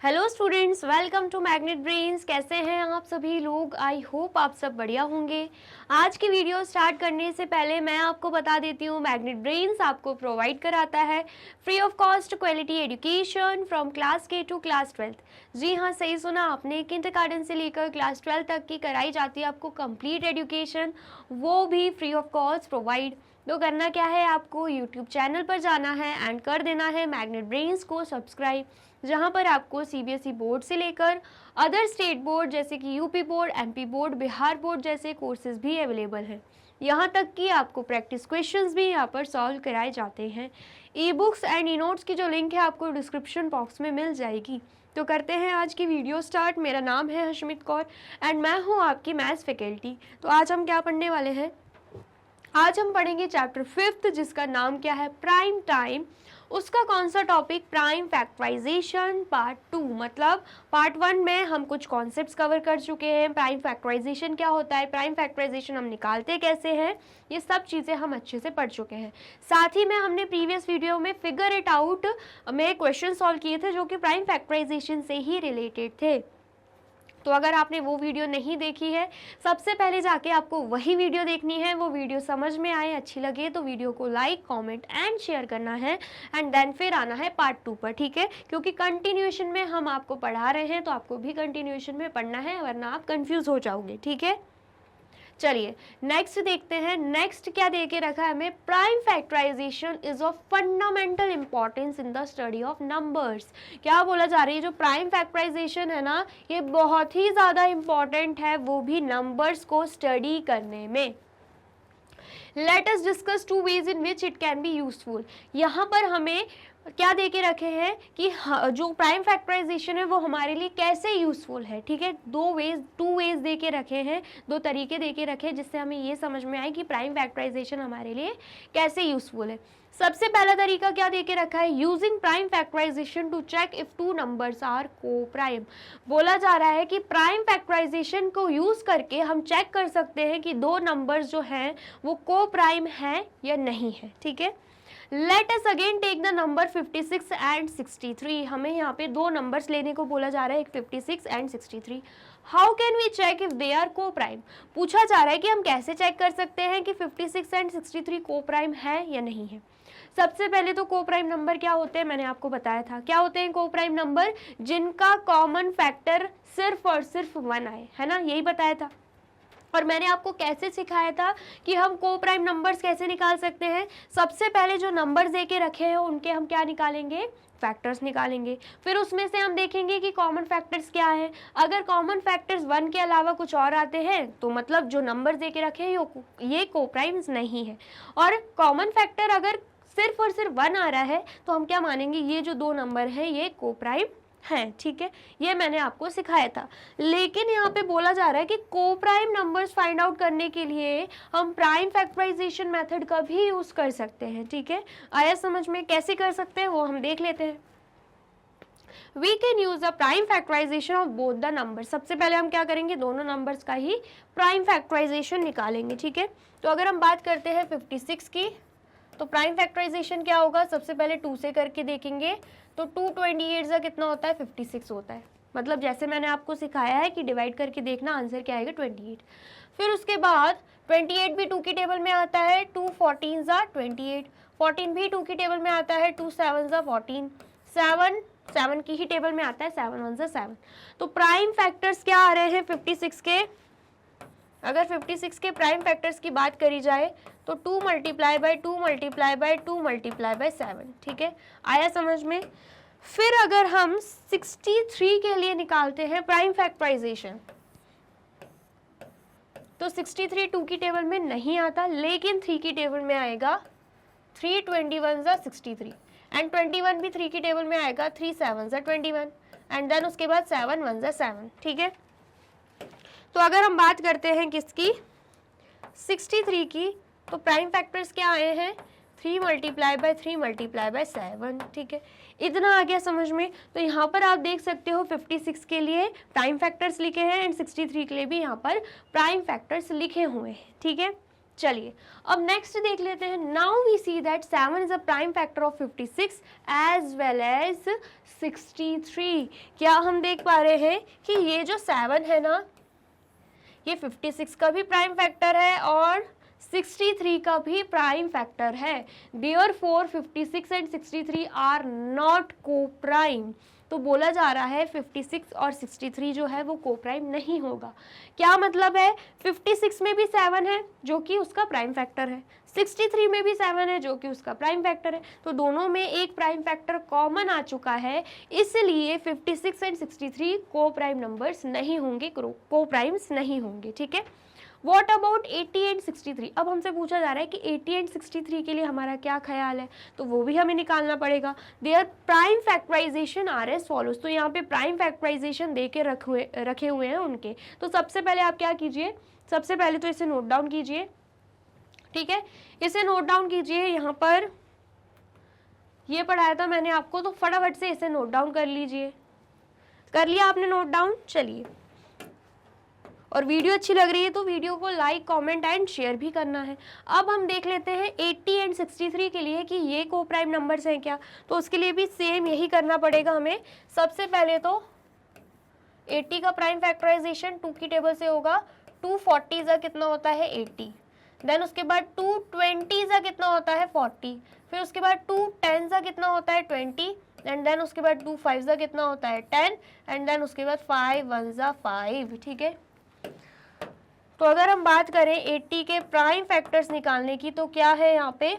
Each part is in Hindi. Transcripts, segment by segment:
Hello students, welcome to Magnet Brains. कैसे हैं आप सभी लोग? आई होप आप सब बढ़िया होंगे। आज की वीडियो स्टार्ट करने से पहले मैं आपको बता देती हूँ, मैग्नेट ब्रेन्स आपको प्रोवाइड कराता है free of cost quality education from class के टू क्लास 12th। जी हाँ, सही सुना आपने, किंडरगार्टन से लेकर क्लास 12 तक की कराई जाती है आपको कंप्लीट एजुकेशन, वो भी फ्री ऑफ कॉस्ट प्रोवाइड। तो करना क्या है, आपको यूट्यूब चैनल पर जाना है एंड कर देना है मैग्नेट ब्रेन्स को सब्सक्राइब, जहां पर आपको सीबीएसई बोर्ड से लेकर अदर स्टेट बोर्ड जैसे कि UP board, MP board, Bihar board जैसे कोर्सेज भी अवेलेबल हैं। यहाँ तक कि आपको प्रैक्टिस क्वेश्चंस भी यहाँ पर सॉल्व कराए जाते हैं। E books and e notes की जो लिंक है आपको डिस्क्रिप्शन बॉक्स में मिल जाएगी। तो करते हैं आज की वीडियो स्टार्ट। मेरा नाम है हशमित कौर एंड मैं हूँ आपकी मैथ्स फैकल्टी। तो आज हम क्या पढ़ने वाले हैं? आज हम पढ़ेंगे चैप्टर 5th, जिसका नाम क्या है, प्राइम टाइम। उसका कौन सा टॉपिक, प्राइम फैक्टराइजेशन पार्ट 2। मतलब पार्ट 1 में हम कुछ कॉन्सेप्ट्स कवर कर चुके हैं। प्राइम फैक्टराइजेशन क्या होता है, प्राइम फैक्टराइजेशन हम निकालते कैसे हैं, ये सब चीज़ें हम अच्छे से पढ़ चुके हैं। साथ ही में हमने प्रीवियस वीडियो में फिगर इट आउट में क्वेश्चन सॉल्व किए थे, जो कि प्राइम फैक्टराइजेशन से ही रिलेटेड थे। तो अगर आपने वो वीडियो नहीं देखी है, सबसे पहले जाके आपको वही वीडियो देखनी है। वो वीडियो समझ में आए, अच्छी लगे तो वीडियो को लाइक, कमेंट एंड शेयर करना है एंड देन फिर आना है पार्ट 2 पर, ठीक है? क्योंकि कंटिन्यूएशन में हम आपको पढ़ा रहे हैं, तो आपको भी कंटिन्यूएशन में पढ़ना है, वरना आप कंफ्यूज हो जाओगे, ठीक है? चलिए नेक्स्ट देखते हैं। नेक्स्ट क्या दे के रखा है हमें, prime factorization is of fundamental importance in the study of numbers. क्या बोला जा रही है, जो प्राइम फैक्टराइजेशन है ना, ये बहुत ही ज़्यादा इंपॉर्टेंट है, वो भी नंबर्स को स्टडी करने में। Let us discuss 2 ways in which it can be useful. यहाँ पर हमें क्या दे के रखे हैं कि जो प्राइम फैक्टराइजेशन है वो हमारे लिए कैसे यूजफुल है, ठीक है? 2 वेज दे के रखे हैं, 2 तरीके दे के रखे हैं, जिससे हमें ये समझ में आए कि प्राइम फैक्टराइजेशन हमारे लिए कैसे यूजफुल है। सबसे पहला तरीका क्या दे के रखा है, using prime factorization to check if 2 numbers are coprime. बोला जा रहा है कि प्राइम फैक्टराइजेशन को यूज करके हम चेक कर सकते हैं कि 2 नंबर्स जो हैं वो को प्राइम है या नहीं है, ठीक है? Let us again take the number 56 and 63। हमें यहाँ पे 2 नंबर्स लेने को बोला जा रहा है, एक 56 and 63। How can we check if they are coprime? पूछा जा रहा है कि हम कैसे चेक कर सकते हैं कि 56 एंड 63 को प्राइम है या नहीं है। सबसे पहले तो को प्राइम नंबर क्या होते हैं, मैंने आपको बताया था। क्या होते हैं को प्राइम नंबर? जिनका कॉमन फैक्टर सिर्फ और सिर्फ 1 आए, है ना, यही बताया था। और मैंने आपको कैसे सिखाया था कि हम को प्राइम नंबर्स कैसे निकाल सकते हैं। सबसे पहले जो नंबर्स दे के रखे हैं उनके हम क्या निकालेंगे, फैक्टर्स निकालेंगे। फिर उसमें से हम देखेंगे कि कॉमन फैक्टर्स क्या है। अगर कॉमन फैक्टर्स 1 के अलावा कुछ और आते हैं तो मतलब जो नंबर्स दे के रखे हैं ये को प्राइम्स नहीं है। और कॉमन फैक्टर अगर सिर्फ और सिर्फ 1 आ रहा है तो हम क्या मानेंगे, ये जो 2 नंबर हैं ये को प्राइम हैं, ठीक है? ये मैंने आपको सिखाया था। लेकिन यहाँ पे बोला जा रहा है कि को प्राइम नंबर्स फाइंड आउट करने के लिए हम प्राइम फैक्टराइजेशन मेथड का भी यूज कर सकते हैं, ठीक है? आया समझ में? कैसे कर सकते हैं वो हम देख लेते हैं। We can use the prime factorization of both the numbers। सबसे पहले हम क्या करेंगे, दोनों नंबर्स का ही प्राइम फैक्टराइजेशन निकालेंगे, ठीक है? तो अगर हम बात करते हैं 56 की, तो प्राइम फैक्टराइजेशन क्या होगा, सबसे पहले 2 से करके देखेंगे। तो 2 28 का कितना होता है, 56 होता है। मतलब जैसे मैंने आपको सिखाया है कि डिवाइड करके देखना, आंसर क्या आएगा, 28। फिर उसके बाद 28 भी 2 की टेबल में आता है, 2 14 ज़ा 28। 14 भी 2 की टेबल में आता है, 2 7 ज़ा 14। 7 की ही टेबल में आता है, 7 1 ज़ा 7। तो प्राइम फैक्टर्स क्या आ रहे हैं 56 के? अगर 56 के प्राइम फैक्टर्स की बात करी जाए तो 2 multiply by 2 multiply by 2 multiply by 7, ठीक है? आया समझ में? फिर अगर हम 63 के लिए निकालते हैं प्राइम फैक्टराइजेशन, तो 63 2 की टेबल में नहीं आता, लेकिन 3 की टेबल में आएगा। 3 21 ज़ा 63 एंड 21 भी 3 की टेबल में आएगा, 3 7 ज़ा 21 एंड देन उसके बाद 7 1 ज़ा 7, ठीक है? तो अगर हम बात करते हैं किसकी, 63 की, तो प्राइम फैक्टर्स क्या आए हैं, 3 मल्टीप्लाई बाय 3 मल्टीप्लाई बाय 7, ठीक है? इतना आ गया समझ में? तो यहाँ पर आप देख सकते हो 56 के लिए प्राइम फैक्टर्स लिखे हैं एंड 63 के लिए भी यहाँ पर प्राइम फैक्टर्स लिखे हुए हैं, ठीक है? चलिए अब नेक्स्ट देख लेते हैं। Now we see that 7 is a prime factor of 56 as well as 63। क्या हम देख पा रहे हैं कि ये जो 7 है ना, ये 56 का भी प्राइम फैक्टर है और 63 का भी प्राइम फैक्टर है। देयरफॉर 56 एंड 63 आर नॉट को प्राइम। तो बोला जा रहा है 56 और 63 जो है वो को प्राइम नहीं होगा। क्या मतलब है? 56 में भी 7 है जो कि उसका प्राइम फैक्टर है, 63 में भी 7 है जो कि उसका प्राइम फैक्टर है, तो दोनों में एक प्राइम फैक्टर कॉमन आ चुका है, इसलिए 56 एंड 63 को प्राइम नंबर्स नहीं होंगे, को प्राइम्स नहीं होंगे। ठीक है, वॉट अबाउट 80 एंड 63? अब हमसे पूछा जा रहा है कि 80 एंड 63 के लिए हमारा क्या ख्याल है, तो वो भी हमें निकालना पड़ेगा। Their prime factorization are as follows. तो यहाँ पे प्राइम फैक्टराइजेशन दे के रखे हुए हैं उनके। तो सबसे पहले आप क्या कीजिए, सबसे पहले तो इसे नोट डाउन कीजिए। ठीक है, इसे नोट डाउन कीजिए। यहाँ पर ये पढ़ाया था मैंने आपको, तो फटाफट से इसे नोट डाउन कर लीजिए। कर लिया आपने नोट डाउन? चलिए, और वीडियो अच्छी लग रही है तो वीडियो को लाइक, कमेंट एंड शेयर भी करना है। अब हम देख लेते हैं 80 एंड 63 के लिए कि ये को प्राइम नंबर्स हैं क्या। तो उसके लिए भी सेम यही करना पड़ेगा हमें। सबसे पहले तो 80 का प्राइम फैक्टराइजेशन 2 की टेबल से होगा। 240 का कितना होता है 80, देन उसके बाद 220 का कितना होता है 40, फिर उसके बाद 210 का कितना होता है 20, एंड देन उसके बाद 25 का कितना होता है 10, एंड देन उसके बाद 5 1 जा 5। ठीक है, तो अगर हम बात करें 80 के प्राइम फैक्टर्स निकालने की, तो क्या है यहाँ पे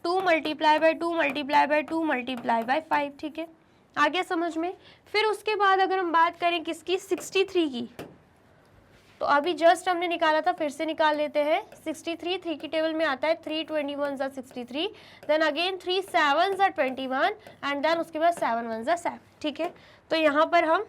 2 multiply by 2 multiply by 2 multiply by 5। ठीक है, आ गया समझ में। फिर उसके बाद अगर हम बात करें किसकी, 63 की, तो अभी जस्ट हमने निकाला था, फिर से निकाल लेते हैं। 63 3 की टेबल में आता है, 3 21 जा 63, देन अगेन 3 7 जा 21, एंड देन उसके बाद 7 1 जा 7। ठीक है, तो यहाँ पर हम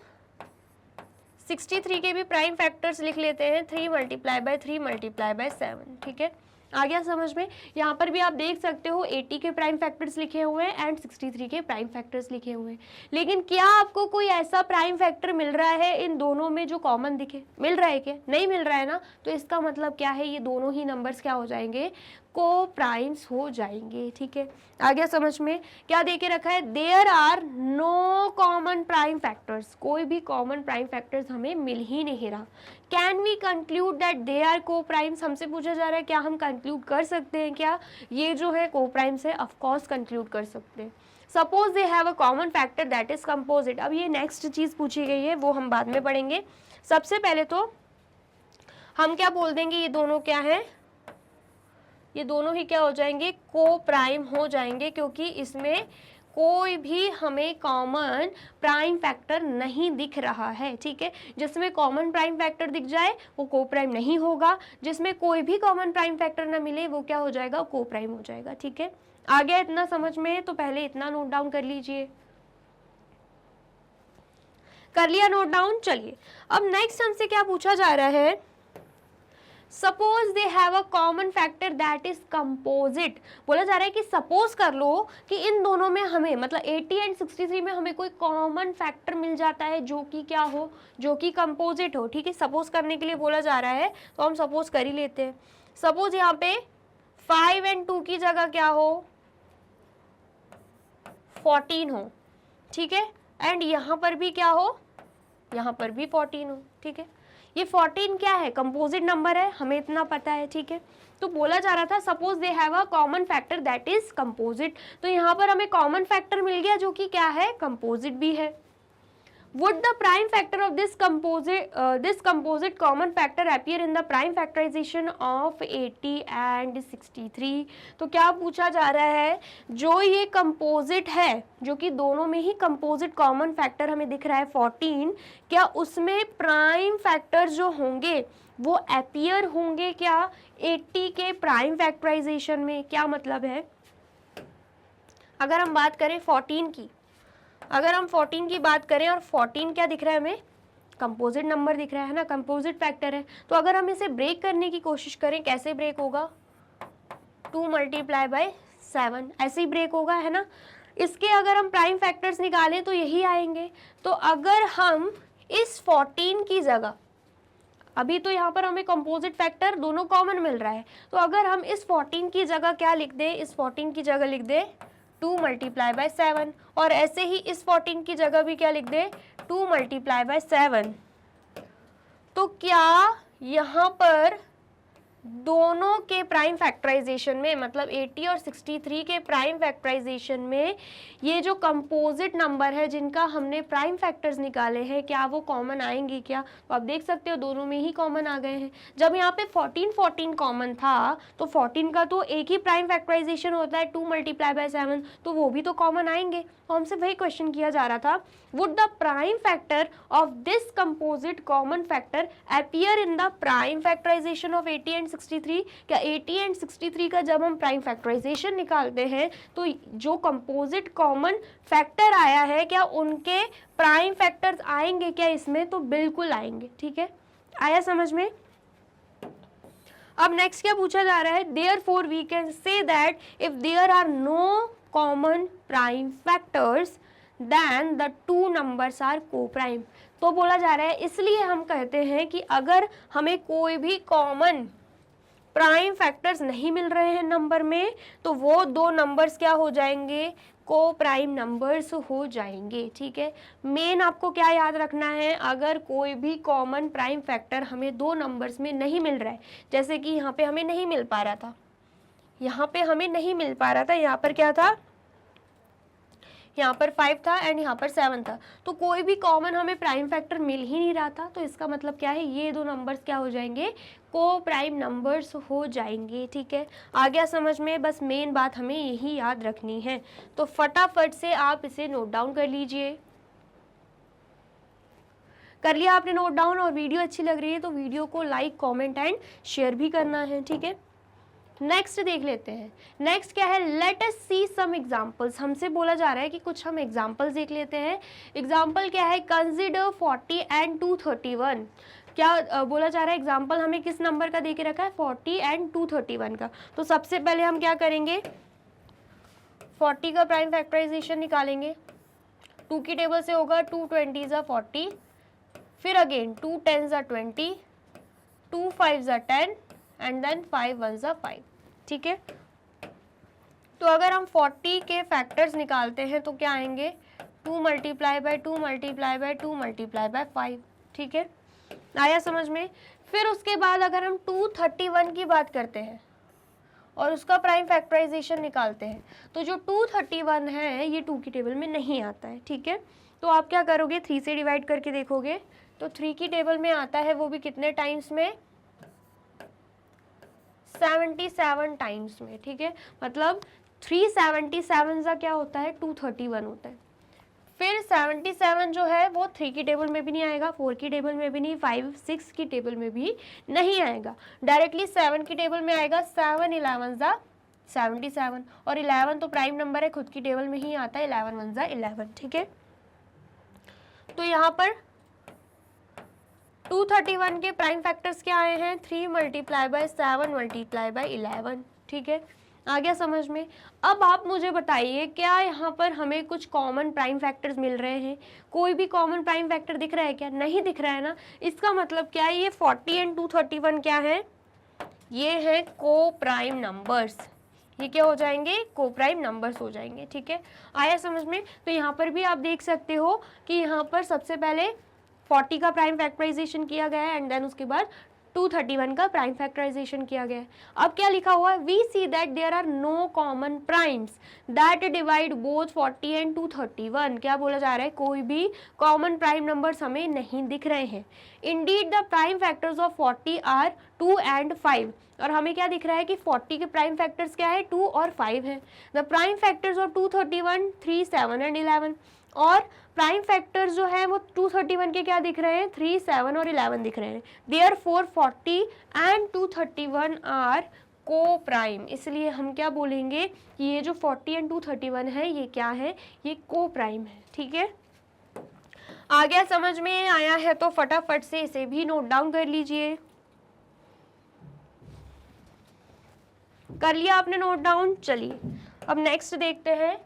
63 के भी प्राइम फैक्टर्स लिख लेते हैं, 3 मल्टीप्लाई बाय 3 मल्टीप्लाई बाय 7। ठीक है, आ गया समझ में। यहाँ पर भी आप देख सकते हो 80 के प्राइम फैक्टर्स लिखे हुए हैं एंड 63 के प्राइम फैक्टर्स लिखे हुए हैं। लेकिन क्या आपको कोई ऐसा प्राइम फैक्टर मिल रहा है इन दोनों में जो कॉमन दिखे? मिल रहा है क्या? नहीं मिल रहा है ना। तो इसका मतलब क्या है, ये दोनों ही नंबर्स क्या हो जाएंगे, को प्राइम्स हो जाएंगे। ठीक है, आ गया समझ में। क्या दे के रखा है, there are no common prime factors, कोई भी कॉमन प्राइम फैक्टर्स हमें मिल ही नहीं रहा। Can we conclude that they are coprimes? हमसे पूछा जा रहा है क्या हम कंक्लूड कर सकते हैं क्या ये जो है को प्राइम्स है? ऑफकोर्स कंक्लूड कर सकते हैं। Suppose they have a common factor that is composite. अब ये नेक्स्ट चीज पूछी गई है, वो हम बाद में पढ़ेंगे। सबसे पहले तो हम क्या बोल देंगे, ये दोनों क्या है, ये दोनों ही क्या हो जाएंगे, को प्राइम हो जाएंगे, क्योंकि इसमें कोई भी हमें कॉमन प्राइम फैक्टर नहीं दिख रहा है। ठीक है, जिसमें कॉमन प्राइम फैक्टर दिख जाए वो को प्राइम नहीं होगा, जिसमें कोई भी कॉमन प्राइम फैक्टर ना मिले वो क्या हो जाएगा, को प्राइम हो जाएगा। ठीक है, आ गया इतना समझ में? तो पहले इतना नोट डाउन कर लीजिए। कर लिया नोट डाउन? चलिए, अब नेक्स्ट हमसे क्या पूछा जा रहा है, suppose they have a common factor that is composite. बोला जा रहा है कि सपोज कर लो कि इन दोनों में हमें, मतलब 80 एंड 63 में हमें कोई कॉमन फैक्टर मिल जाता है जो कि क्या हो, जो कि कंपोजिट हो। ठीक है, सपोज करने के लिए बोला जा रहा है, तो हम सपोज कर ही लेते हैं। सपोज यहाँ पे 5 एंड 2 की जगह क्या हो, 14 हो। ठीक है, एंड यहाँ पर भी क्या हो, यहाँ पर भी 14 हो। ठीक है, ये 14 क्या है, कंपोजिट नंबर है, हमें इतना पता है। ठीक है, तो बोला जा रहा था suppose they have a common factor that is composite. तो यहाँ पर हमें कॉमन फैक्टर मिल गया जो कि क्या है, कंपोजिट भी है। Would the prime factor of this composite common factor appear in the prime factorization of 80 and 63? तो क्या पूछा जा रहा है, जो ये कंपोजिट है, जो कि दोनों में ही कंपोजिट कॉमन फैक्टर हमें दिख रहा है 14, क्या उसमें प्राइम फैक्टर जो होंगे वो अपीयर होंगे क्या 80 के प्राइम फैक्टराइजेशन में? क्या मतलब है, अगर हम बात करें 14 की, अगर हम 14 की बात करें और 14 क्या दिख रहा है हमें, कंपोजिट नंबर दिख रहा है ना, कंपोजिट फैक्टर है। तो अगर हम इसे ब्रेक करने की कोशिश करें, कैसे ब्रेक होगा, 2 मल्टीप्लाई बाय 7, ऐसे ही ब्रेक होगा, है ना। इसके अगर हम प्राइम फैक्टर्स निकालें तो यही आएंगे। तो अगर हम इस 14 की जगह अभी तो यहाँ पर हमें कंपोजिट फैक्टर दोनों कॉमन मिल रहा है, तो अगर हम इस 14 की जगह क्या लिख दें, इस 14 की जगह लिख दें 2 मल्टीप्लाई बाय 7, और ऐसे ही इस 14 की जगह भी क्या लिख दें 2 मल्टीप्लाई बाय 7, तो क्या यहाँ पर दोनों के प्राइम फैक्टराइजेशन में, मतलब 80 और 63 के प्राइम फैक्टराइजेशन में ये जो कंपोजिट नंबर है जिनका हमने प्राइम फैक्टर्स निकाले हैं, क्या वो कॉमन आएंगे क्या? तो आप देख सकते हो दोनों में ही कॉमन आ गए हैं। जब यहाँ पे 14 कॉमन था तो 14 का तो एक ही प्राइम फैक्टराइजेशन होता है 2 मल्टीप्लाई बाय 7, तो वो भी तो कॉमन आएंगे। तो हमसे वही क्वेश्चन किया जा रहा था, would the prime factor of this composite common factor appear in the prime factorization of 80 and 63? क्या 80 एंड 63 का जब हम प्राइम फैक्टराइजेशन निकालते हैं तो जो कंपोजिट कॉमन फैक्टर आया है क्या उनके प्राइम फैक्टर्स आएंगे क्या इसमें? तो बिल्कुल आएंगे। ठीक है, आया समझ में? अब नेक्स्ट क्या पूछा जा रहा है, therefore we can say that if there are no common prime factors then the two numbers are coprime. तो बोला जा रहा है इसलिए हम कहते हैं कि अगर हमें कोई भी कॉमन प्राइम फैक्टर्स नहीं मिल रहे हैं नंबर में, तो वो दो नंबर्स क्या हो जाएंगे, को प्राइम नंबर्स हो जाएंगे। ठीक है, मेन आपको क्या याद रखना है, अगर कोई भी कॉमन प्राइम फैक्टर हमें दो नंबर्स में नहीं मिल रहा है, जैसे कि यहाँ पे हमें नहीं मिल पा रहा था, यहाँ पे हमें नहीं मिल पा रहा था, यहाँ पर क्या था, यहाँ पर 5 था एंड यहाँ पर 7 था, तो कोई भी कॉमन हमें प्राइम फैक्टर मिल ही नहीं रहा था, तो इसका मतलब क्या है, ये दो नंबर्स क्या हो जाएंगे, को प्राइम नंबर्स हो जाएंगे। ठीक है, आ गया समझ में? बस मेन बात हमें यही याद रखनी है, तो फटाफट से आप इसे नोट डाउन कर लीजिए। कर लिया आपने नोट डाउन? और वीडियो अच्छी लग रही है तो वीडियो को लाइक, कमेंट एंड शेयर भी करना है। ठीक है, नेक्स्ट देख लेते हैं। नेक्स्ट क्या है, लेट अस सी सम एग्जांपल्स। हमसे बोला जा रहा है कि कुछ हम एग्जांपल्स देख लेते हैं। एग्जांपल क्या है, कंसीडर 40 एंड 231। क्या बोला जा रहा है, एग्जांपल हमें किस नंबर का दे के रखा है, 40 एंड 231 का। तो सबसे पहले हम क्या करेंगे, 40 का प्राइम फैक्टराइजेशन निकालेंगे। 2 की टेबल से होगा 2 20 ज़ा 40, फिर अगेन 2 10 ज़ा 20, 2 5 ज़ा 10 एंड देन 5 1 ज़ा 5। ठीक है, तो अगर हम 40 के फैक्टर्स निकालते हैं तो क्या आएंगे, 2 multiply by 2 multiply by 2 multiply by 5। ठीक है, आया समझ में? फिर उसके बाद अगर हम 231 की बात करते हैं और उसका प्राइम फैक्टराइजेशन निकालते हैं, तो जो 231 है ये 2 की टेबल में नहीं आता है। ठीक है, तो आप क्या करोगे, 3 से डिवाइड करके देखोगे तो 3 की टेबल में आता है, वो भी कितने टाइम्स में, 77 टाइम्स में। ठीक है, मतलब 377 का क्या होता है, 231 होता है। फिर 77 जो है वो 3 की टेबल में भी नहीं आएगा, 4 की टेबल में भी नहीं, 5 6 की टेबल में भी नहीं आएगा, डायरेक्टली 7 की टेबल में आएगा। 7 11 ज़ा 77, और 11 तो प्राइम नंबर है, खुद की टेबल में ही आता है, 11 1 ज़ा 11। ठीक है, तो यहाँ पर 231 के प्राइम फैक्टर्स क्या आए हैं, 3 मल्टीप्लाई बाय 7 मल्टीप्लाई बाय 11। ठीक है, आ गया समझ में? अब आप मुझे बताइए, क्या यहाँ पर हमें कुछ कॉमन प्राइम फैक्टर्स मिल रहे हैं? कोई भी कॉमन प्राइम फैक्टर दिख रहा है क्या? नहीं दिख रहा है ना। इसका मतलब क्या है, ये 40 एंड 231 क्या है, ये है को प्राइम नंबर्स। ये क्या हो जाएंगे, को प्राइम नंबर्स हो जाएंगे। ठीक है, आया समझ में? तो यहाँ पर भी आप देख सकते हो कि यहाँ पर सबसे पहले 40 का प्राइम फैक्टराइजेशन किया गया है एंड देन उसके बाद 231 का प्राइम फैक्टराइजेशन किया गया है। अब क्या लिखा हुआ है, we see that there are no common primes that divide both 40 and 231। क्या बोला जा रहा है, कोई भी कॉमन प्राइम नंबर्स हमें नहीं दिख रहे हैं। Indeed the prime factors of 40 are 2 and 5। और हमें क्या दिख रहा है कि 40 के प्राइम फैक्टर्स क्या है, 2 और 5 है। The prime factors of 231 3 7 and 11। और प्राइम फैक्टर्स जो है वो 231 के क्या दिख रहे हैं, 3 7 और 11 दिख रहे हैं। देयरफॉर 40 एंड 231 आर को प्राइम। इसलिए हम क्या बोलेंगे कि ये जो 40 एंड 231 है ये क्या है, ये को प्राइम है। ठीक है, आ गया समझ में? आया है तो फटाफट से इसे भी नोट डाउन कर लीजिए। कर लिया आपने नोट डाउन? चलिए अब नेक्स्ट देखते हैं।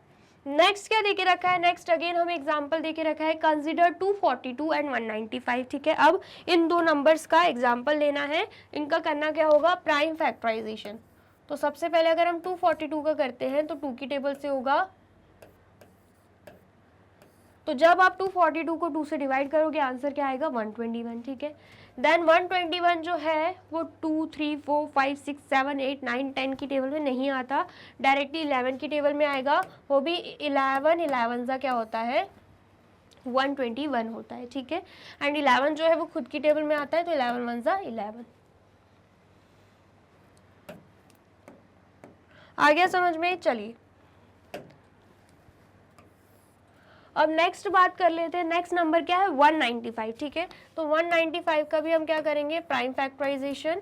नेक्स्ट क्या देके रखा है, नेक्स्ट अगेन हमें एग्जांपल देके रखा है, कंसीडर 242 एंड 195। ठीक है, अब इन दो नंबर्स का एग्जांपल लेना है, इनका करना क्या होगा, प्राइम फैक्टराइजेशन। तो सबसे पहले अगर हम 242 का करते हैं तो 2 की टेबल से होगा, तो जब आप 242 को 2 से डिवाइड करोगे आंसर क्या आएगा, 121। ठीक है, देन 121 जो है वो 2, 3, 4, 5, 6, 7, 8, 9, 10 की टेबल में नहीं आता, डायरेक्टली 11 की टेबल में आएगा, वो भी 11 का क्या होता है, 121 होता है। ठीक है, एंड 11 जो है वो खुद की टेबल में आता है, तो 11 1 11। आ गया समझ में, चलिए अब नेक्स्ट बात कर लेते हैं, नेक्स्ट नंबर क्या है, 195। ठीक है, तो 195 का भी हम क्या करेंगे, प्राइम फैक्टराइजेशन।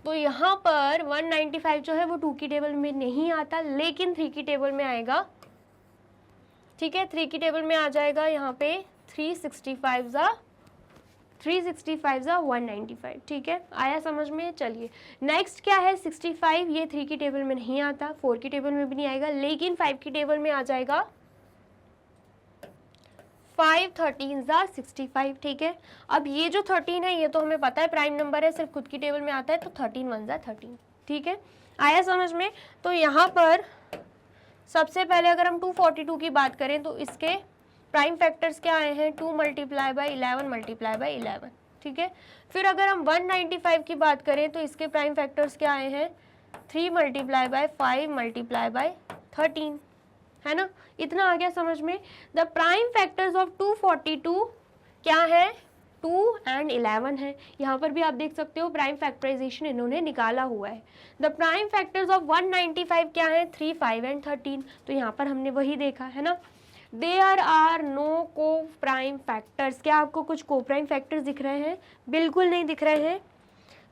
तो यहाँ पर 195 जो है वो 2 की टेबल में नहीं आता, लेकिन 3 की टेबल में आएगा। ठीक है, 3 की टेबल में आ जाएगा, यहाँ पे 365 जा 195। ठीक है, आया समझ में, चलिए नेक्स्ट क्या है, 65। ये 3 की टेबल में नहीं आता, 4 की टेबल में भी नहीं आएगा, लेकिन 5 की टेबल में आ जाएगा, 5 13 जा 65। ठीक है, अब ये जो 13 है ये तो हमें पता है प्राइम नंबर है, सिर्फ खुद की टेबल में आता है, तो 13 1 जा 13। ठीक है, आया समझ में। तो यहाँ पर सबसे पहले अगर हम 242 की बात करें तो इसके प्राइम फैक्टर्स क्या आए हैं, 2 मल्टीप्लाई बाई 11 मल्टीप्लाई बाई 11। ठीक है, फिर अगर हम 195 की बात करें तो इसके प्राइम फैक्टर्स क्या आए हैं, 3 मल्टीप्लाई बाई 5 मल्टीप्लाई बाई 13, है ना, इतना आ गया समझ में। द प्राइम फैक्टर्स ऑफ 242 क्या है, 2 एंड 11 है। यहाँ पर भी आप देख सकते हो प्राइम फैक्टराइजेशन इन्होंने निकाला हुआ है। द प्राइम फैक्टर्स ऑफ 195 क्या है, 3 5 एंड 13। तो यहाँ पर हमने वही देखा है ना, देयर आर नो को प्राइम फैक्टर्स। क्या आपको कुछ को प्राइम फैक्टर्स दिख रहे हैं, बिल्कुल नहीं दिख रहे हैं,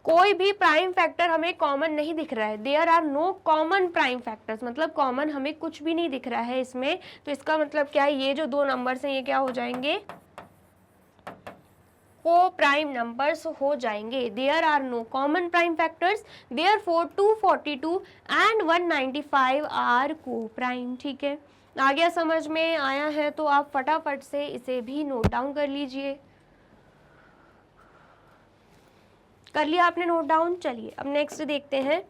कोई भी प्राइम फैक्टर हमें कॉमन नहीं दिख रहा है। There are no common prime factors, मतलब कॉमन हमें कुछ भी नहीं दिख रहा है इसमें। तो इसका मतलब क्या है, ये जो दो नंबर्स हैं ये क्या हो जाएंगे, को प्राइम नंबर्स हो जाएंगे। There are no common prime factors, therefore 242 and 195 are coprime. ठीक है, आ गया समझ में, आया है तो आप फटाफट से इसे भी नोट डाउन कर लीजिए। कर लिया आपने नोट डाउन, चलिए अब नेक्स्ट देखते हैं।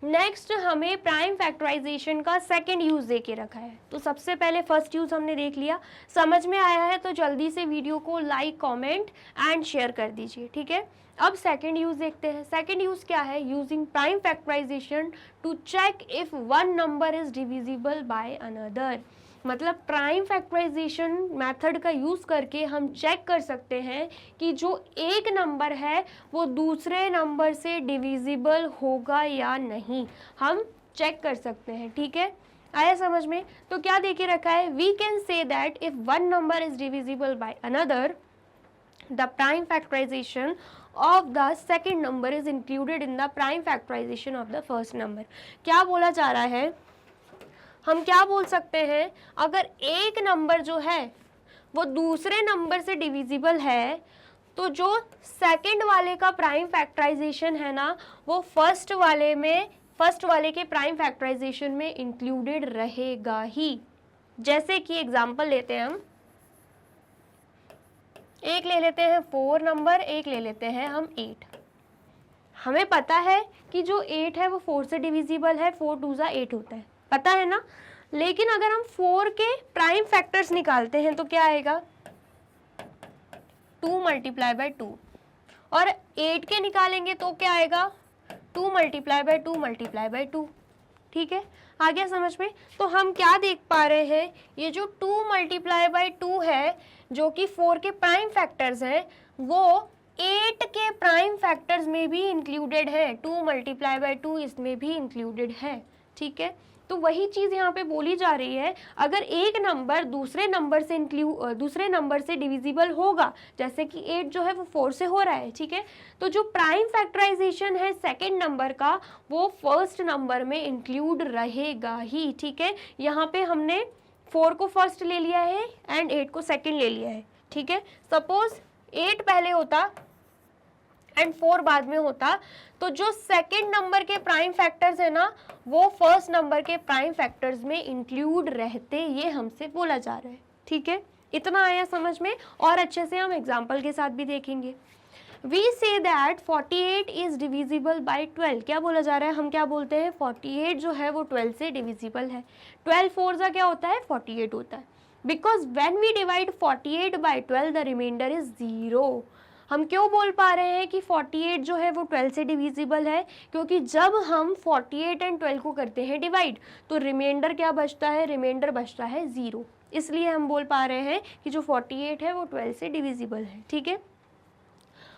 नेक्स्ट हमें प्राइम फैक्टराइजेशन का सेकंड यूज दे के रखा है। तो सबसे पहले फर्स्ट यूज हमने देख लिया, समझ में आया है तो जल्दी से वीडियो को लाइक कमेंट एंड शेयर कर दीजिए। ठीक है, अब सेकंड यूज देखते हैं। सेकंड यूज क्या है, using prime factorization to check if one number is divisible by another. मतलब प्राइम फैक्टराइजेशन मेथड का यूज़ करके हम चेक कर सकते हैं कि जो एक नंबर है वो दूसरे नंबर से डिविजिबल होगा या नहीं, हम चेक कर सकते हैं। ठीक है, आया समझ में। तो क्या देके रखा है, we can say that if one number is divisible by another the prime factorization of the second number is included in the prime factorization of the first number। क्या बोला जा रहा है, हम क्या बोल सकते हैं, अगर एक नंबर जो है वो दूसरे नंबर से डिविजिबल है तो जो सेकंड वाले का प्राइम फैक्टराइजेशन है ना वो फर्स्ट वाले के प्राइम फैक्टराइजेशन में इंक्लूडेड रहेगा ही। जैसे कि एग्जांपल लेते हैं, हम एक ले लेते हैं 4 नंबर, एक ले लेते हैं हम 8। हमें पता है कि जो 8 है वो 4 से डिविजिबल है, 4 2 जा 8 होता है, पता है ना। लेकिन अगर हम 4 के प्राइम फैक्टर्स निकालते हैं तो क्या आएगा, 2 मल्टीप्लाई बाय 2, और 8 के निकालेंगे तो क्या आएगा, 2 मल्टीप्लाई बाय 2 मल्टीप्लाई बाय 2। ठीक है, आ गया समझ में। तो हम क्या देख पा रहे हैं, ये जो 2 मल्टीप्लाई बाय 2 है जो कि 4 के प्राइम फैक्टर्स हैं वो 8 के प्राइम फैक्टर्स में भी इंक्लूडेड है, 2 मल्टीप्लाई बाय 2 इसमें भी इंक्लूडेड है। ठीक है, तो वही चीज़ यहाँ पे बोली जा रही है, अगर एक नंबर दूसरे नंबर से डिविजिबल होगा, जैसे कि 8 जो है वो 4 से हो रहा है। ठीक है, तो जो प्राइम फैक्टराइजेशन है सेकंड नंबर का वो फर्स्ट नंबर में इंक्लूड रहेगा ही। ठीक है, यहाँ पे हमने 4 को फर्स्ट ले लिया है एंड 8 को सेकंड ले लिया है। ठीक है, सपोज 8 पहले होता एंड 4 बाद में होता, तो जो सेकंड नंबर के प्राइम फैक्टर्स है ना वो फर्स्ट नंबर के प्राइम फैक्टर्स में इंक्लूड रहते, ये हमसे बोला जा रहा है। ठीक है, इतना आया समझ में, और अच्छे से हम एग्जाम्पल के साथ भी देखेंगे। We say that 48 is divisible by 12, क्या बोला जा रहा है, हम क्या बोलते हैं 48 जो है वो 12 से डिविजिबल है। 12 4 का क्या होता है 48 होता है, because when we divide 48 by 12 the remainder is 0। हम क्यों बोल पा रहे हैं कि 48 जो है वो 12 से डिविजिबल है, क्योंकि जब हम 48 एंड 12 को करते हैं डिवाइड तो रिमाइंडर क्या बचता है, रिमाइंडर बचता है 0, इसलिए हम बोल पा रहे हैं कि जो 48 है वो 12 से डिविजिबल है। ठीक है,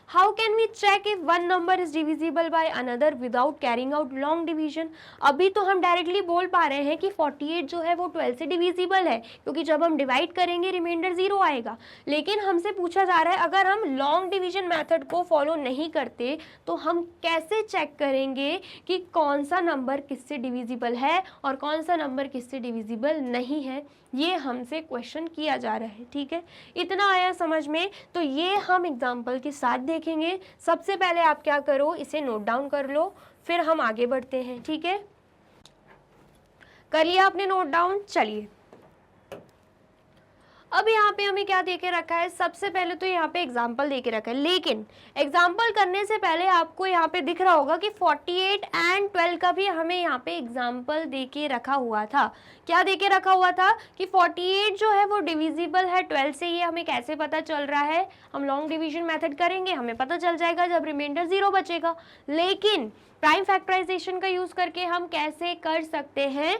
How can we check if one number is divisible by another without carrying out long division? अभी तो हम डायरेक्टली बोल पा रहे हैं कि 48 जो है वो 12 से डिविजिबल है, क्योंकि जब हम डिवाइड करेंगे रिमाइंडर 0 आएगा। लेकिन हमसे पूछा जा रहा है अगर हम लॉन्ग डिवीजन मेथड को फॉलो नहीं करते तो हम कैसे चेक करेंगे कि कौन सा नंबर किससे डिविजिबल है और कौन सा नंबर किससे डिविजिबल नहीं है, ये हमसे क्वेश्चन किया जा रहा है। ठीक है, इतना आया समझ में, तो ये हम एग्जाम्पल के साथ देखेंगे। सबसे पहले आप क्या करो, इसे नोट डाउन कर लो, फिर हम आगे बढ़ते हैं। ठीक है, कर लिया आपने नोट डाउन, चलिए अब यहाँ पे हमें क्या दे के रखा है, सबसे पहले तो यहाँ पे एग्जाम्पल दे के रखा है, लेकिन एग्जाम्पल करने से पहले आपको यहाँ पे दिख रहा होगा कि 48 एंड 12 का भी हमें यहाँ पे एग्जाम्पल दे के रखा हुआ था। क्या दे के रखा हुआ था कि 48 जो है वो डिविजिबल है 12 से, ये हमें कैसे पता चल रहा है, हम लॉन्ग डिवीजन मेथड करेंगे, हमें पता चल जाएगा जब रिमाइंडर 0 बचेगा। लेकिन प्राइम फैक्टराइजेशन का यूज करके हम कैसे कर सकते हैं,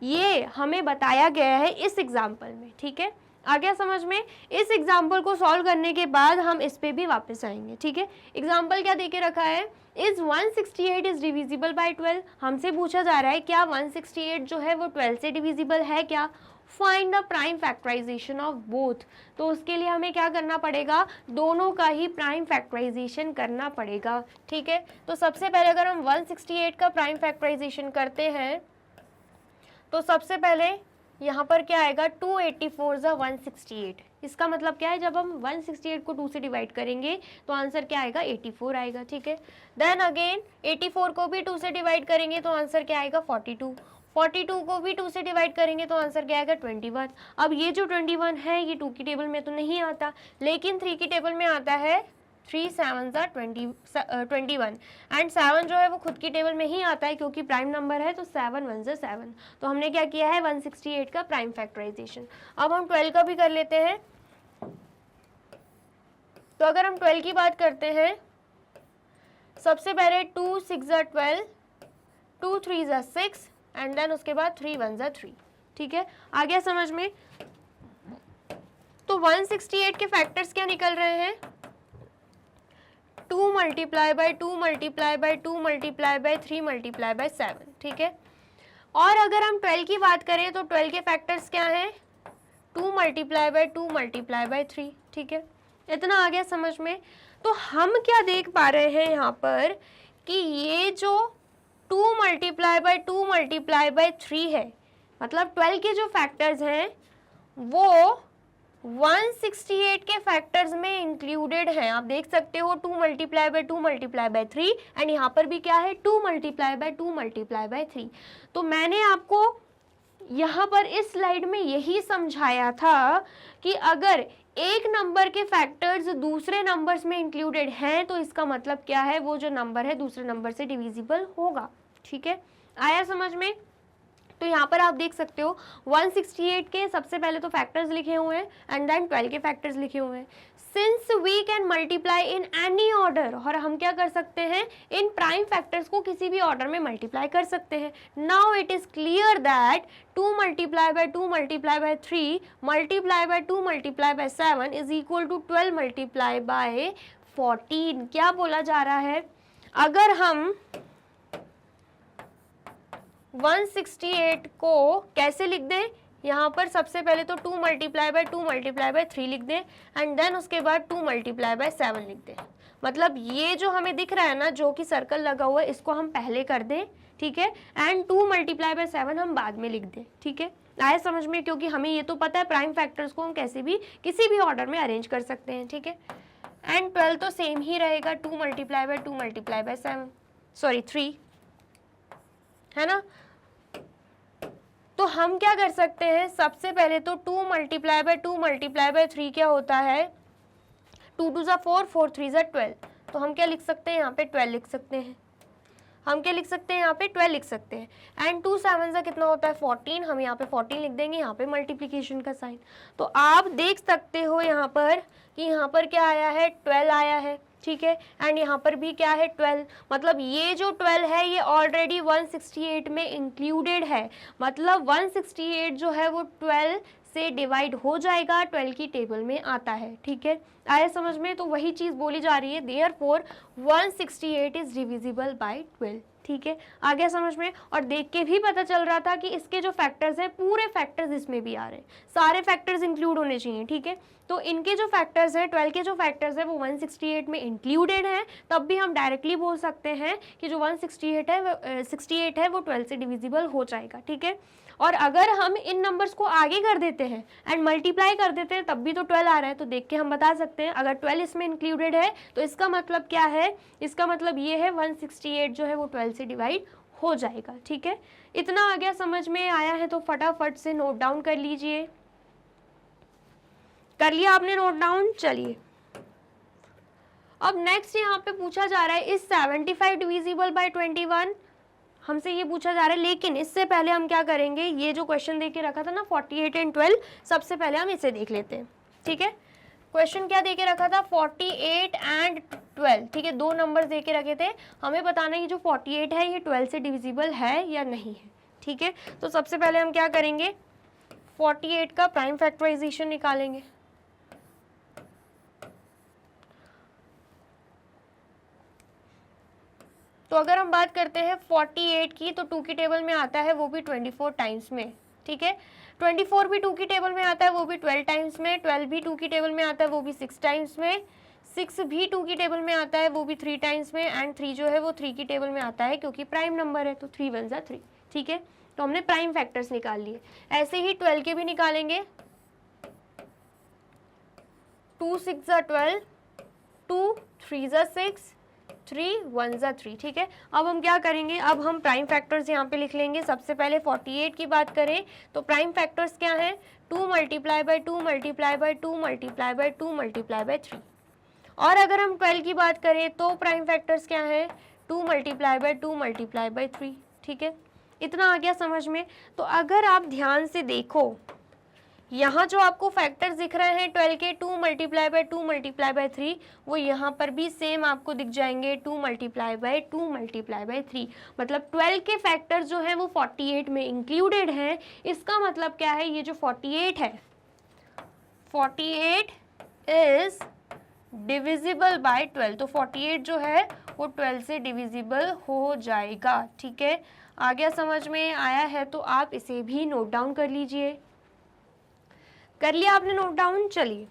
ये हमें बताया गया है इस एग्जाम्पल में। ठीक है, आ गया समझ में। इस एग्जाम्पल को सॉल्व करने के बाद हम इस पे भी वापस आएंगे। ठीक है, एग्जाम्पल क्या देके रखा है, इज 168 इज डिविजिबल बाय 12। हमसे पूछा जा रहा है क्या 168 जो है वो 12 से डिविजिबल है क्या, find the prime factorization of both. तो उसके लिए हमें क्या करना पड़ेगा, दोनों का ही प्राइम फैक्टराइजेशन करना पड़ेगा। ठीक है, तो सबसे पहले अगर हम 168 का प्राइम फैक्टराइजेशन करते हैं तो सबसे पहले यहाँ पर क्या आएगा, 284 = 168। इसका मतलब क्या है, जब हम 168 को 2 से डिवाइड करेंगे तो आंसर क्या आएगा, 84 आएगा। ठीक है, देन अगेन 84 को भी 2 से डिवाइड करेंगे तो आंसर क्या आएगा, 42। 42 को भी 2 से डिवाइड करेंगे तो आंसर क्या आएगा, 21। अब ये जो 21 है ये 2 की टेबल में तो नहीं आता, लेकिन 3 की टेबल में आता है। 3 7 21 एंड 7 जो है वो खुद की टेबल में ही आता है क्योंकि प्राइम नंबर है, तो 7 1 7। तो हमने क्या किया है, 168 का प्राइम फैक्टराइजेशन। अब हम 12 का भी कर लेते हैं। तो अगर हम 12 की बात करते हैं, सबसे पहले 2 6 12, 2 3 6 एंड देन उसके बाद 3 1 3। ठीक है, आ गया समझ में। तो 168 के फैक्टर्स क्या निकल रहे हैं, 2 × 2 × 2 × 3 × 7। ठीक है, और अगर हम 12 की बात करें तो 12 के फैक्टर्स क्या हैं, 2 × 2 × 3। ठीक है, इतना आ गया समझ में। तो हम क्या देख पा रहे हैं यहाँ पर कि ये जो 2 × 2 × 3 है, मतलब 12 के जो फैक्टर्स हैं वो 168 के फैक्टर्स में इंक्लूडेड हैं। आप देख सकते हो 2 × 2 × 3 एंड यहाँ पर भी क्या है, 2 × 2 × 3। तो मैंने आपको यहाँ पर इस स्लाइड में यही समझाया था कि अगर एक नंबर के फैक्टर्स दूसरे नंबर्स में इंक्लूडेड हैं तो इसका मतलब क्या है, वो जो नंबर है दूसरे नंबर से डिविजिबल होगा। ठीक है, आया समझ में। तो यहाँ पर आप देख सकते हो 168 के सबसे पहले तो फैक्टर्स लिखे हुए हैं एंड देन 12 के फैक्टर्स लिखे हुए हैं। Since we can multiply in any order, और हम क्या कर सकते हैं, इन प्राइम फैक्टर्स को किसी भी ऑर्डर में मल्टीप्लाई कर सकते हैं। Now it is clear that 2 × 2 × 3 × 2 × 7 is equal to 12 × 14। क्या बोला जा रहा है, अगर हम 168 को कैसे लिख दें, यहाँ पर सबसे पहले तो 2 × 2 × 3 लिख दें एंड देन उसके बाद 2 × 7 लिख दें। मतलब ये जो हमें दिख रहा है ना, जो कि सर्कल लगा हुआ है, इसको हम पहले कर दें। ठीक है, एंड 2 × 7 हम बाद में लिख दें। ठीक है, आया समझ में, क्योंकि हमें ये तो पता है प्राइम फैक्टर्स को हम कैसे भी किसी भी ऑर्डर में अरेंज कर सकते हैं। ठीक है, एंड 12 तो सेम ही रहेगा, 2 multiply by 2 multiply by 7, sorry 3, है ना। तो हम क्या कर सकते हैं, सबसे पहले तो 2 मल्टीप्लाई बाय 2 मल्टीप्लाई बाय 3 क्या होता है, 2 2 ज़ा 4, 4 3 ज़ा 12, तो हम क्या लिख सकते हैं, यहाँ पे 12 लिख सकते हैं, हम क्या लिख सकते हैं, यहाँ पे 12 लिख सकते हैं। एंड 2 7 ज़ा कितना होता है 14, हम यहाँ पे 14 लिख देंगे, यहाँ पे मल्टीप्लिकेशन का साइन। तो आप देख सकते हो यहाँ पर कि यहाँ पर क्या आया है, 12 आया है, ठीक है। एंड यहाँ पर भी क्या है, 12, मतलब ये जो 12 है ये ऑलरेडी 168 में इंक्लूडेड है, मतलब 168 जो है वो 12 से डिवाइड हो जाएगा, 12 की टेबल में आता है, ठीक है। आया समझ में, तो वही चीज़ बोली जा रही है, देयरफॉर 168 इज डिविजिबल बाय 12, ठीक है। आ गया समझ में। और देख के भी पता चल रहा था कि इसके जो फैक्टर्स हैं पूरे फैक्टर्स इसमें भी आ रहे हैं, सारे फैक्टर्स इंक्लूड होने चाहिए, ठीक है। तो इनके जो फैक्टर्स हैं 12 के जो फैक्टर्स हैं वो 168 में इंक्लूडेड हैं, तब भी हम डायरेक्टली बोल सकते हैं कि जो 168 है वो 12 से डिविजिबल हो जाएगा, ठीक है। और अगर हम इन नंबर्स को आगे कर देते हैं एंड मल्टीप्लाई कर देते हैं तब भी तो 12 आ रहा है, तो देख के हम बता सकते हैं अगर 12 इसमें इंक्लूडेड है तो इसका मतलब क्या है, इसका मतलब ये है 168 जो है वो 12 से डिवाइड हो जाएगा, ठीक है। इतना आ गया, समझ में आया है तो फटाफट से नोट डाउन कर लीजिए। कर लिया आपने नोट डाउन, चलिए अब नेक्स्ट यहाँ पे पूछा जा रहा है इज 75 डिविजिबल बाय 21, हमसे ये पूछा जा रहा है। लेकिन इससे पहले हम क्या करेंगे, ये जो क्वेश्चन दे के रखा था ना 48 एंड 12, सबसे पहले हम इसे देख लेते हैं, ठीक है। क्वेश्चन क्या दे के रखा था, 48 एंड 12, ठीक है, दो नंबर दे के रखे थे, हमें बताना है कि जो 48 है ये 12 से डिविजिबल है या नहीं है, ठीक है। तो सबसे पहले हम क्या करेंगे, 48 का प्राइम फैक्टराइजेशन निकालेंगे। तो अगर हम बात करते हैं 48 की, तो 2 की टेबल में आता है वो भी 24 टाइम्स में, ठीक है। 24 भी 2 की टेबल में आता है वो भी 12 टाइम्स में, 12 भी 2 की टेबल में आता है वो भी 6 टाइम्स में, 6 भी 2 की टेबल में आता है वो भी 3 टाइम्स में, एंड 3 जो है वो 3 की टेबल में आता है क्योंकि प्राइम नंबर है, तो 3 1 ज़ा 3, ठीक है। तो हमने प्राइम फैक्टर्स निकाल लिए। ऐसे ही 12 के भी निकालेंगे, 2 6 ज़ा 12, 2 3 ज़ा 6, 3 1 ज़ा 3, ठीक है। अब हम क्या करेंगे, अब हम प्राइम फैक्टर्स यहाँ पे लिख लेंगे। सबसे पहले 48 की बात करें तो प्राइम फैक्टर्स क्या हैं, 2 multiply by 2 multiply by 2 multiply by 2 multiply by 3। और अगर हम 12 की बात करें तो प्राइम फैक्टर्स क्या हैं, 2 मल्टीप्लाई बाय 2 मल्टीप्लाई बाय 3, ठीक है। इतना आ गया समझ में। तो अगर आप ध्यान से देखो, यहाँ जो आपको फैक्टर्स दिख रहे हैं 12 के, 2 मल्टीप्लाई बाय 2 मल्टीप्लाई बाय 3, वो यहाँ पर भी सेम आपको दिख जाएंगे, 2 मल्टीप्लाई बाय 2 मल्टीप्लाई बाय 3। मतलब 12 के फैक्टर्स जो हैं वो 48 में इंक्लूडेड हैं। इसका मतलब क्या है, ये जो 48 है, 48 इज डिविजिबल बाय 12, तो 48 जो है वो 12 से डिविजिबल हो जाएगा, ठीक है। आ गया समझ में, आया है तो आप इसे भी नोट डाउन कर लीजिए। कर लिया आपने नोट डाउन, चलिए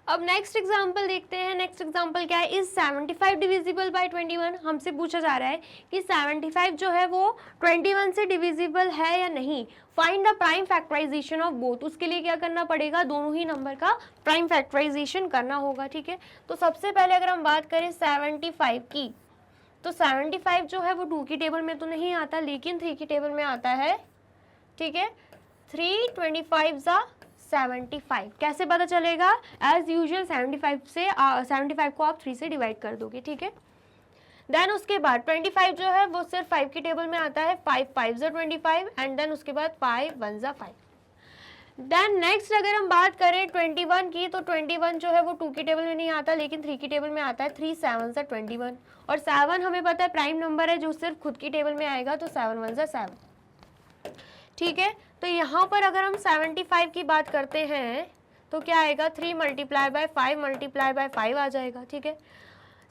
अब नेक्स्ट एग्जांपल देखते हैं। नेक्स्ट एग्जांपल क्या है, इज 75 डिविजिबल बाय 21। हमसे पूछा जा रहा है कि 75 जो है वो 21 से डिविजिबल है या नहीं। Find the prime factorization of both. उसके लिए क्या करना पड़ेगा, दोनों ही नंबर का प्राइम फैक्टराइजेशन करना होगा, ठीक है। तो सबसे पहले अगर हम बात करें 75 की, तो 75 जो है वो 2 की टेबल में तो नहीं आता, लेकिन 3 की टेबल में आता है, ठीक है। 3 25 ज़ा 75, कैसे पता चलेगा, एज यूजुअल 75 को आप 3 से डिवाइड कर दोगे, ठीक है। देन उसके बाद 25 जो है वो सिर्फ 5 की टेबल में आता है, 5 5 ज़ा 25, एंड देन उसके बाद 5 1 ज़ा 5। देन नेक्स्ट अगर हम बात करें 21 की, तो 21 जो है वो 2 की टेबल में नहीं आता, लेकिन 3 की टेबल में आता है, 3 7 ज़ा 21, और 7 हमें पता है प्राइम नंबर है जो सिर्फ खुद की टेबल में आएगा, तो 7 1 ज़ा 7, ठीक है। तो यहाँ पर अगर हम 75 की बात करते हैं तो क्या आएगा, 3 मल्टीप्लाई बाय 5 मल्टीप्लाई बाय 5 आ जाएगा, ठीक है।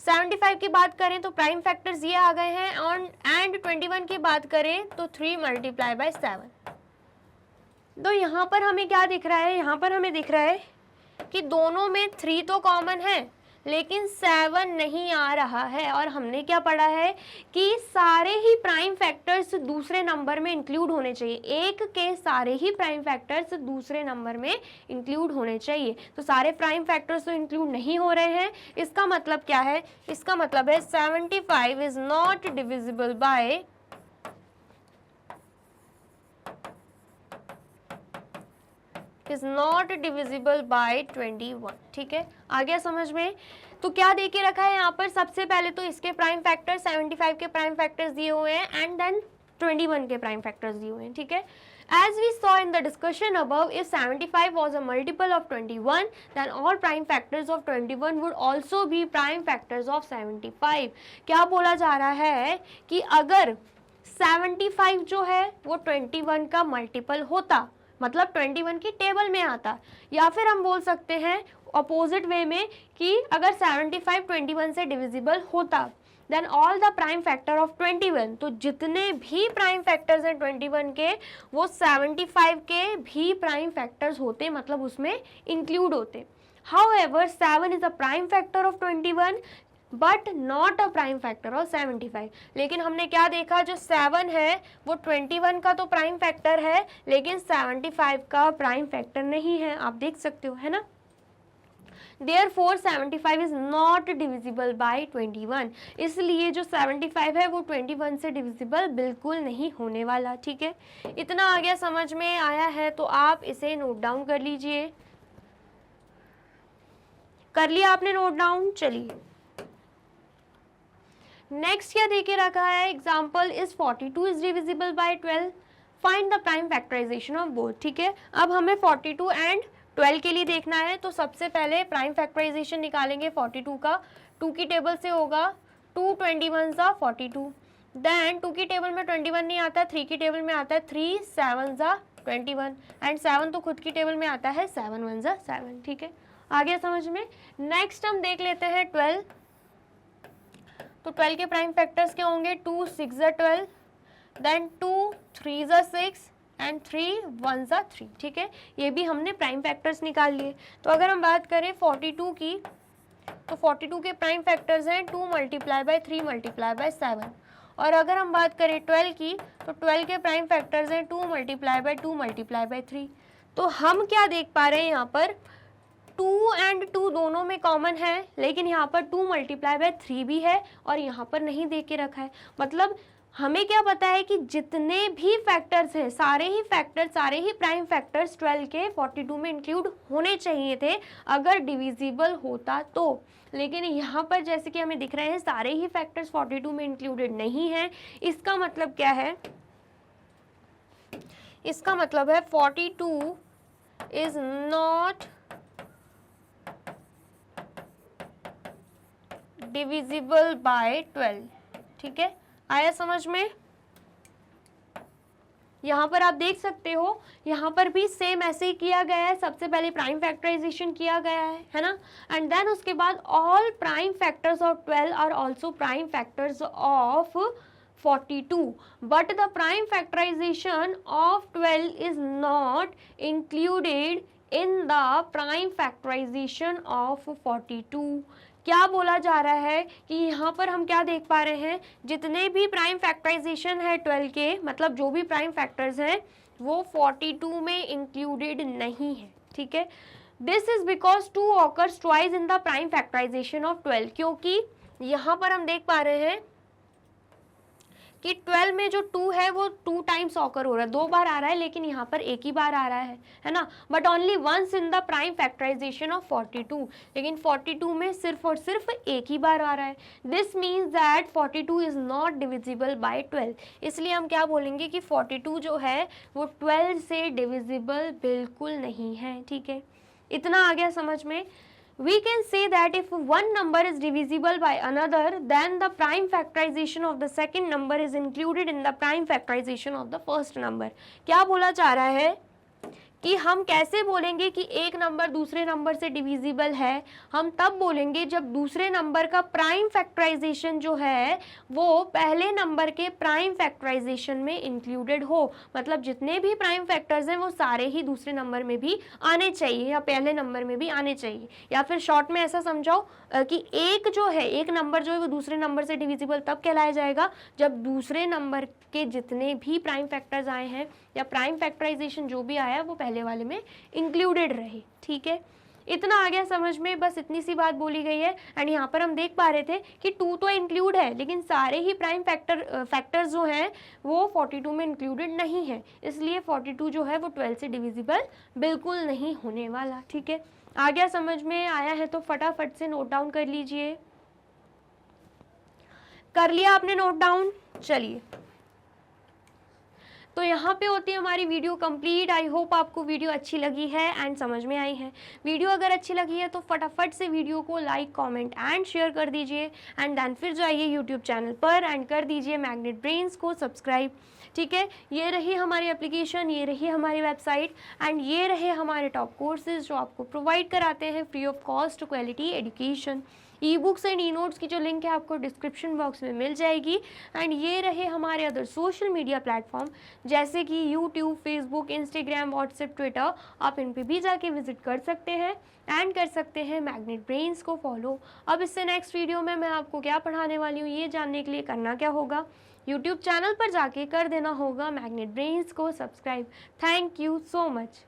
75 की बात करें तो प्राइम फैक्टर्स ये आ गए हैं, और एंड 21 की बात करें तो 3 मल्टीप्लाई बाय 7। तो यहाँ पर हमें क्या दिख रहा है, यहाँ पर हमें दिख रहा है कि दोनों में 3 तो कॉमन है, लेकिन 7 नहीं आ रहा है। और हमने क्या पढ़ा है कि सारे ही प्राइम फैक्टर्स दूसरे नंबर में इंक्लूड होने चाहिए, एक के सारे ही प्राइम फैक्टर्स दूसरे नंबर में इंक्लूड होने चाहिए। तो सारे प्राइम फैक्टर्स तो इंक्लूड नहीं हो रहे हैं, इसका मतलब क्या है, इसका मतलब है 75 is not divisible by is not divisible by 21। ठीक है, आ गया समझ में। तो क्या दे के रखा है यहाँ पर, सबसे पहले तो इसके प्राइम फैक्टर 75 के प्राइम फैक्टर्स दिए हुए हैं एंड देन 21 के प्राइम फैक्टर्स दिए हुए हैं। ठीक है, as we saw in the discussion above, if 75 was a multiple of 21 then all prime factors of 21 would also be prime factors of 75। क्या बोला जा रहा है कि अगर 75 जो है वो 21 का मल्टीपल होता, मतलब 21 की टेबल में आता, या फिर हम बोल सकते हैं अपोजिट वे में कि अगर 75 21 से डिविजिबल होता, then all the prime factor of 21, तो जितने भी प्राइम फैक्टर्स हैं 21 के वो 75 के भी प्राइम फैक्टर्स होते, मतलब उसमें इंक्लूड होते। However 7 is a prime factor of 21 but not a prime factor of 75। लेकिन हमने क्या देखा, जो 7 है वो 21 का तो प्राइम फैक्टर है लेकिन 75 का प्राइम फैक्टर नहीं है, आप देख सकते हो, है ना। Therefore 75 is not divisible by 21। इसलिए जो 75 है वो 21 से डिविजिबल बिल्कुल नहीं होने वाला। ठीक है, इतना आ गया, समझ में आया है तो आप इसे नोट डाउन कर लीजिए। कर लिया आपने नोट डाउन, चलिए नेक्स्ट क्या देके रखा है, example is 42 is divisible by 12, find the prime factorization of both. ठीक है, अब हमें 42 एंड 12 के लिए देखना है, तो सबसे पहले प्राइम फैक्टराइजेशन निकालेंगे 42 का। 2 की टेबल से होगा 2 21 सा 42, देन 2 की टेबल में 21 नहीं आता, 3 की टेबल में आता है 3 7 सा 21 एंड 7 तो खुद की टेबल में आता है 7 1 सा 7। ठीक है, आ गया समझ में। नेक्स्ट हम देख लेते हैं 12। तो 12 के प्राइम फैक्टर्स क्या होंगे, 2 6 ज़ा 12, देन 2 3 ज़ा 6 एंड 3 1 ज़ा 3। ठीक है, ये भी हमने प्राइम फैक्टर्स निकाल लिए। तो अगर हम बात करें 42 की, तो 42 के प्राइम फैक्टर्स हैं 2 मल्टीप्लाई बाय 3 मल्टीप्लाई बाय 7। और अगर हम बात करें 12 की, तो 12 के प्राइम फैक्टर्स हैं 2 मल्टीप्लाई बाय 2 मल्टीप्लाई बाय 3। तो हम क्या देख पा रहे हैं यहाँ पर, 2 एंड 2 दोनों में कॉमन है, लेकिन यहाँ पर 2 मल्टीप्लाई बाय 3 भी है और यहाँ पर नहीं दे के रखा है। मतलब हमें क्या पता है कि जितने भी फैक्टर्स हैं, सारे ही फैक्टर, सारे ही प्राइम फैक्टर्स 12 के 42 में इंक्लूड होने चाहिए थे अगर डिविजिबल होता तो। लेकिन यहाँ पर जैसे कि हमें दिख रहे हैं सारे ही फैक्टर्स 42 में इंक्लूडेड नहीं हैं। इसका मतलब क्या है, इसका मतलब है 42 इज नॉट डिविजिबल बाय 12। ठीक है, आया समझ में। यहाँ पर आप देख सकते हो, यहाँ पर भी सेम ऐसे ही किया गया है, सबसे पहले प्राइम फैक्टराइजेशन किया गया है ना, एंड देन उसके बाद all prime factors of 12 are also prime factors of 42, but the prime factorization of 12 is not included in the prime factorization of 42। क्या बोला जा रहा है कि यहाँ पर हम क्या देख पा रहे हैं, जितने भी प्राइम फैक्टराइजेशन है 12 के, मतलब जो भी प्राइम फैक्टर्स हैं वो 42 में इंक्लूडेड नहीं है। ठीक है, this is because 2 occurs twice in the prime factorization of 12, क्योंकि यहाँ पर हम देख पा रहे हैं कि 12 में जो 2 है वो 2 टाइम्स ऑकर हो रहा है, 2 बार आ रहा है, लेकिन यहाँ पर एक ही बार आ रहा है ना, but only once in the prime factorization of 42। लेकिन 42 में सिर्फ और सिर्फ एक ही बार आ रहा है। This means that 42 is not divisible by 12। इसलिए हम क्या बोलेंगे कि 42 जो है वो 12 से डिविजिबल बिल्कुल नहीं है। ठीक है, इतना आ गया समझ में। We can say that if one number is divisible by another, then the prime factorization of the second number is included in the prime factorization of the first number। क्या बोला जा रहा है कि हम कैसे बोलेंगे कि एक नंबर दूसरे नंबर से डिविजिबल है, हम तब बोलेंगे जब दूसरे नंबर का प्राइम फैक्टराइजेशन जो है वो पहले नंबर के प्राइम फैक्टराइजेशन में इंक्लूडेड हो। मतलब जितने भी प्राइम फैक्टर्स हैं वो सारे ही दूसरे नंबर में भी आने चाहिए या पहले नंबर में भी आने चाहिए। या फिर शॉर्ट में ऐसा समझाओ कि एक जो है, एक नंबर जो है वो दूसरे नंबर से डिविजिबल तब कहलाया जाएगा जब दूसरे नंबर के जितने भी प्राइम फैक्टर्स आए हैं या प्राइम फैक्टराइजेशन जो भी आया है वो पहले वाले में इंक्लूडेड रहे। ठीक है, इतना आ गया समझ में, बस इतनी सी बात बोली गई है। एंड यहाँ पर हम देख पा रहे थे कि 2 तो इंक्लूड है लेकिन सारे ही प्राइम फैक्टर्स जो हैं वो 42 में इंक्लूडेड नहीं है, इसलिए 42 जो है वो 12 से डिविजिबल बिल्कुल नहीं होने वाला। ठीक है, आ गया समझ में, आया है तो फटाफट से नोट डाउन कर लीजिए। कर लिया आपने नोट डाउन? चलिए, तो यहाँ पे होती है हमारी वीडियो कंप्लीट। आई होप आपको वीडियो अच्छी लगी है एंड समझ में आई है। वीडियो अगर अच्छी लगी है तो फटाफट से वीडियो को लाइक, कमेंट एंड शेयर कर दीजिए एंड देन फिर जाइए यूट्यूब चैनल पर एंड कर दीजिए मैग्नेट ब्रेन्स को सब्सक्राइब। ठीक है, ये रही हमारी एप्लीकेशन, ये रही हमारी वेबसाइट एंड ये रहे हमारे टॉप कोर्सेज जो आपको प्रोवाइड कराते हैं free of cost quality education. E books and e notes की जो लिंक है आपको डिस्क्रिप्शन बॉक्स में मिल जाएगी। एंड ये रहे हमारे अदर सोशल मीडिया प्लेटफॉर्म जैसे कि YouTube, Facebook, Instagram, WhatsApp, Twitter, आप इन पे भी जाके विजिट कर सकते हैं एंड कर सकते हैं मैग्नेट ब्रेन्स को फॉलो। अब इससे नेक्स्ट वीडियो में मैं आपको क्या पढ़ाने वाली हूँ ये जानने के लिए करना क्या होगा, यूट्यूब चैनल पर जाके कर देना होगा मैग्नेट ब्रेन्स को subscribe. Thank you so much.